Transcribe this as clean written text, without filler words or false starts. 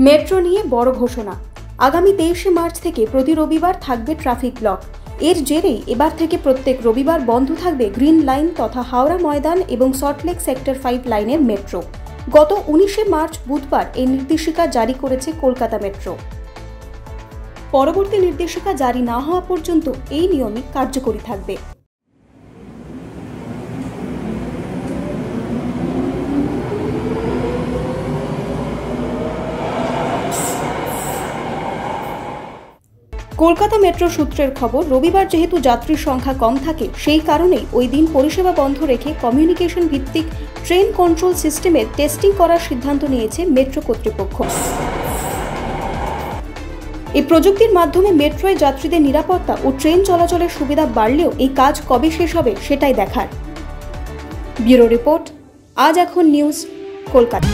Metro নিয়ে বড় ঘোষণা। আগামী 23শে মার্চ থেকে প্রতি রবিবার থাকবে ট্রাফিক ব্লক। এর জেরেই এবার থেকে প্রত্যেক রবিবার বন্ধ থাকবে গ্রিন লাইন তথা হাওড়া ময়দান এবং সল্টলেক সেক্টর 5 লাইনের মেট্রো। গত 19শে মার্চ বুধবার এই নির্দেশিকা জারি করেছে কলকাতা মেট্রো। পরবর্তী নির্দেশিকা জারি না হওয়া পর্যন্ত এই নিয়মই কার্যকরী থাকবে। কলকাতা মেট্রো সূত্রের খবর, রবিবার যেহেতু যাত্রীর সংখ্যা কম থাকে, সেই কারণেই ওই দিন পরিষেবা বন্ধ রেখে কমিউনিকেশন ভিত্তিক ট্রেন কন্ট্রোল সিস্টেমের টেস্টিং করার সিদ্ধান্ত নিয়েছে মেট্রো কর্তৃপক্ষ। এই প্রযুক্তির মাধ্যমে মেট্রোয় যাত্রীদের নিরাপত্তা ও ট্রেন চলাচলের সুবিধা বাড়লেও এই কাজ কবে শেষ হবে সেটাই দেখার। ব্যুরো রিপোর্ট, আজ এখন নিউজ, কলকাতা।